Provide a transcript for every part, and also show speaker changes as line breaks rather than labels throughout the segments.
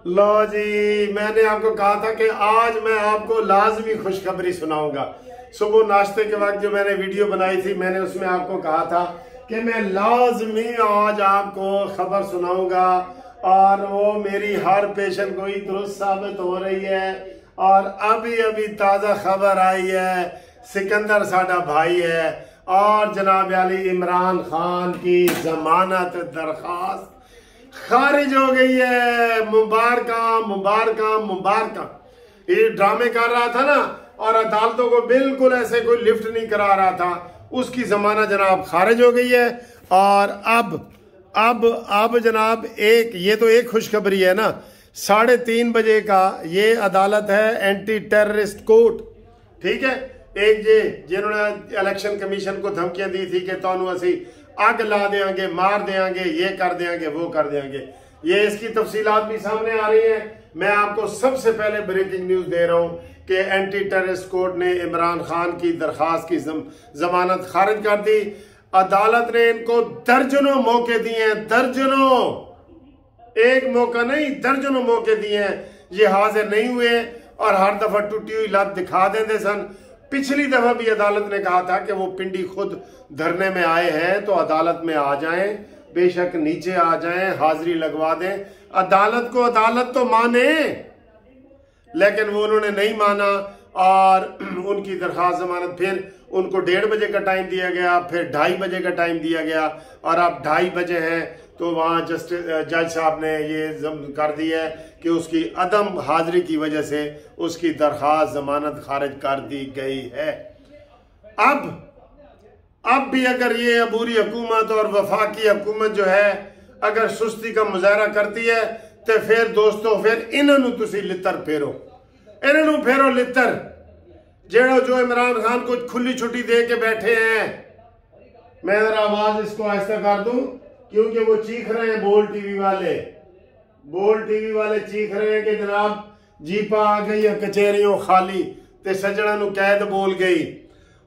लो जी, मैंने आपको कहा था कि आज मैं आपको लाजमी खुशखबरी सुनाऊंगा। सुबह नाश्ते के वक्त जो मैंने वीडियो बनाई थी, मैंने उसमें आपको कहा था कि मैं लाजमी आज आपको खबर सुनाऊंगा और वो मेरी हर पेशन गोई दुरुस्त साबित हो रही है। और अभी अभी ताज़ा खबर आई है, सिकंदर साडा भाई है और जनाब अली इमरान खान की जमानत दरखास्त खारिज हो गई है। मुबारक मुबारक मुबारक। ये ड्रामे कर रहा था ना और अदालतों को बिल्कुल ऐसे कोई लिफ्ट नहीं करा रहा था, उसकी जमानत जनाब खारिज हो गई है। और अब जनाब ये तो एक खुशखबरी है ना, 3:30 बजे का ये अदालत है, एंटी टेररिस्ट कोर्ट, ठीक है। एक जिन्होंने इलेक्शन कमीशन को धमकियां दी थी कि तुहानू असी आग ला देंगे, मार देंगे, ये कर देंगे, वो कर देंगे, ये इसकी तफसीलात भी सामने आ रही हैं। मैं आपको सबसे पहले ब्रेकिंग न्यूज दे रहा हूं कि एंटी टेररिस्ट कोर्ट ने इमरान खान की दरखास्त की जमानत खारिज कर दी। अदालत ने इनको दर्जनों मौके दिए हैं, दर्जनों, एक मौका नहीं दर्जनों मौके दिए हैं। ये हाजिर नहीं हुए और हर दफा टूटी हुई लत दिखा देते सन। पिछली दफा भी अदालत ने कहा था कि वो पिंडी खुद धरने में आए हैं तो अदालत में आ जाएं, बेशक नीचे आ जाएं, हाजिरी लगवा दें। अदालत को अदालत तो माने, लेकिन वो उन्होंने नहीं माना और उनकी दरखास्त जमानत, फिर उनको 1:30 बजे का टाइम दिया गया, फिर 2:30 बजे का टाइम दिया गया और अब 2:30 बजे हैं तो वहाँ जज साहब ने ये कर दिया है कि उसकी अदम हाजिरी की वजह से उसकी दरखास्त जमानत खारिज कर दी गई है। अब भी अगर ये अबूरी हुकूमत और वफाकी हुकूमत जो है अगर सुस्ती का मुजाहरा करती है तो फिर दोस्तों फिर इन्होंने तुसी लितर फेरो, इन्होंने फेरो लितर जो इमरान खान को खुली छुट्टी दे के बैठे हैं। मैं जरा आवाज इसको आहिस्ता कर दूं क्योंकि वो चीख रहे हैं, बोल टीवी वाले चीख रहे हैं कि जनाब जीपा आ गई है कचहरियों खाली ते सजणा नु कैद बोल गई।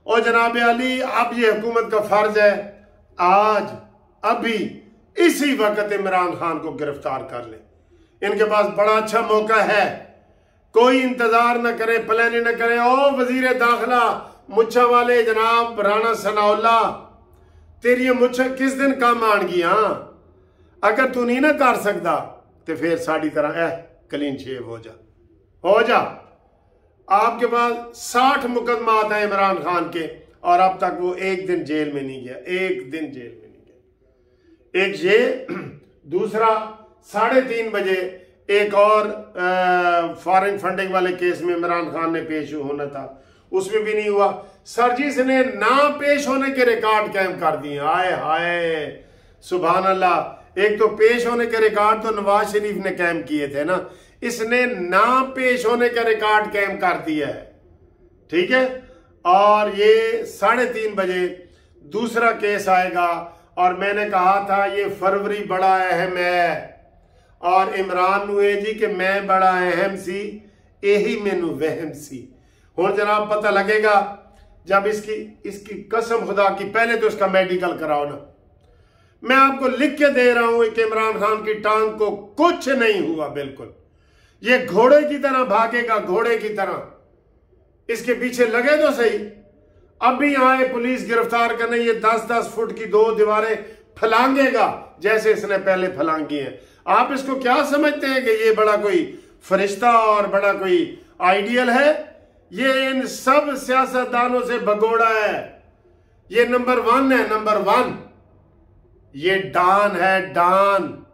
और जनाब अली अब ये हुकूमत का फर्ज है आज अभी इसी वक्त इमरान खान को गिरफ्तार कर ले। इनके पास बड़ा अच्छा मौका है, कोई इंतजार न करे, प्लानिंग न करे। ओ वजीर दाखिला मुच्छा वाले जनाब राणा सनाउल्ला, तेरी मुच्छा किस दिन काम आन गई? अगर तू नहीं ना कर सकता तो फिर साड़ी तरह क्लीन शेव हो जा। आपके पास 60 मुकदमात हैं इमरान खान के और अब तक वो एक दिन जेल में नहीं गया, एक दिन जेल में नहीं गया। एक ये दूसरा 3:30 बजे एक और फॉरेन फंडिंग वाले केस में इमरान खान ने पेश होना था, उसमें भी नहीं हुआ। सर्जिस ने ना पेश होने के रिकॉर्ड कायम कर दिए। हाय हाय सुभान अल्लाह। एक तो पेश होने के रिकॉर्ड तो नवाज शरीफ ने कायम किए थे ना, इसने ना पेश होने का रिकॉर्ड कायम कर दिया है, ठीक है। और ये 3:30 बजे दूसरा केस आएगा और मैंने कहा था ये फरवरी बड़ा अहम है और इमरान नु जी कि मैं बड़ा अहम सी, यही मैनू वहम सी। हुण जनाब पता लगेगा जब इसकी कसम खुदा की, पहले तो इसका मेडिकल कराओ ना। मैं आपको लिख के दे रहा हूं कि इमरान खान की टांग को कुछ नहीं हुआ, बिल्कुल ये घोड़े की तरह भागेगा, घोड़े की तरह। इसके पीछे लगे तो सही। अभी आए पुलिस गिरफ्तार करने, ये 10-10 फुट की 2 दीवारें फलांगेगा जैसे इसने पहले फलांगी हैं। आप इसको क्या समझते हैं कि ये बड़ा कोई फरिश्ता और बड़ा कोई आइडियल है? ये इन सब सियासतदानों से भगोड़ा है। ये नंबर 1 है, नंबर 1 ये डान है, डान,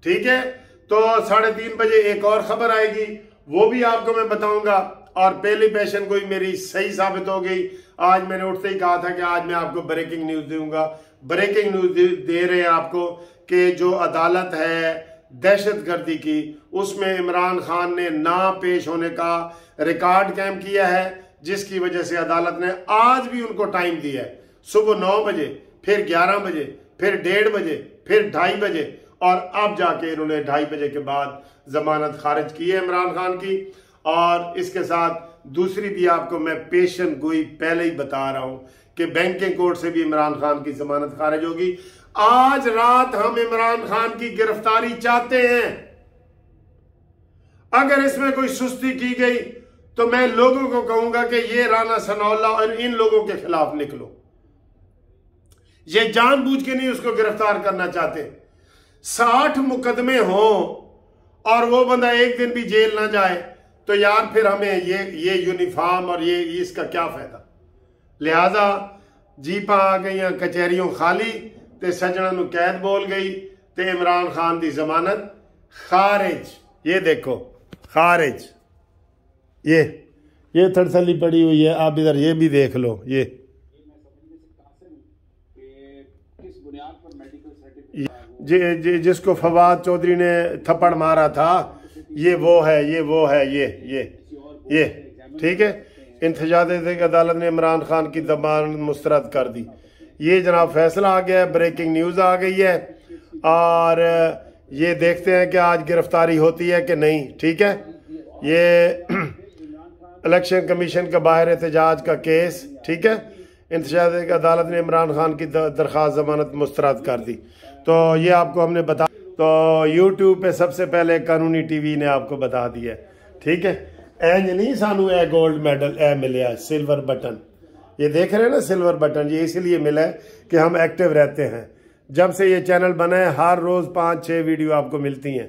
ठीक है। तो 3:30 बजे एक और खबर आएगी, वो भी आपको मैं बताऊंगा। और पहली पेशन कोई मेरी सही साबित हो गई। आज मैंने उठते ही कहा था कि आज मैं आपको ब्रेकिंग न्यूज दूंगा। ब्रेकिंग न्यूज दे रहे हैं आपको कि जो अदालत है दहशतगर्दी की, उसमें इमरान खान ने ना पेश होने का रिकॉर्ड कायम किया है, जिसकी वजह से अदालत ने आज भी उनको टाइम दिया है। सुबह 9 बजे, फिर 11 बजे, फिर 1:30 बजे, फिर 2:30 बजे और अब जाके इन्होंने 2:30 बजे के बाद जमानत खारिज की है इमरान खान की। और इसके साथ दूसरी भी आपको मैं पेशन गोई पहले ही बता रहा हूं कि बैंकिंग कोर्ट से भी इमरान खान की जमानत खारिज होगी। आज रात हम इमरान खान की गिरफ्तारी चाहते हैं, अगर इसमें कोई सुस्ती की गई तो मैं लोगों को कहूंगा कि ये राना सनाउल्लाह और इन लोगों के खिलाफ निकलो। ये जानबूझ के नहीं उसको गिरफ्तार करना चाहते। 60 मुकदमे हों और वो बंदा एक दिन भी जेल ना जाए तो यार फिर हमें ये यूनिफॉर्म और ये इसका क्या फायदा। लिहाजा जीपा आ गई कचहरियों खाली ते सजना नू कैद बोल गई ते इमरान खान की जमानत खारिज। ये देखो खारिज, ये थड़थली पड़ी हुई है। आप इधर ये भी देख लो। ये जिसको फवाद चौधरी ने थप्पड़ मारा था ये वो है, ये ठीक है। इंतजामी अदालत ने इमरान खान की जमानत मुस्तरद कर दी। ये जनाब फैसला आ गया है, ब्रेकिंग न्यूज़ आ गई है और ये देखते हैं कि आज गिरफ्तारी होती है कि नहीं। ठीक है, ये इलेक्शन कमीशन का बाहर एहतजाज का केस। ठीक है, इंतजामी अदालत ने इमरान खान की दरख्वास्त जमानत मुस्तरद कर दी। तो ये आपको हमने बता, तो यूट्यूब पे सबसे पहले कानूनी टीवी ने आपको बता दिया। ठीक है, एंज नहीं सानू ए गोल्ड मेडल ए मिले सिल्वर बटन, ये देख रहे हैं ना सिल्वर बटन, ये इसलिए मिला है कि हम एक्टिव रहते हैं। जब से ये चैनल बना है हर रोज 5-6 वीडियो आपको मिलती हैं।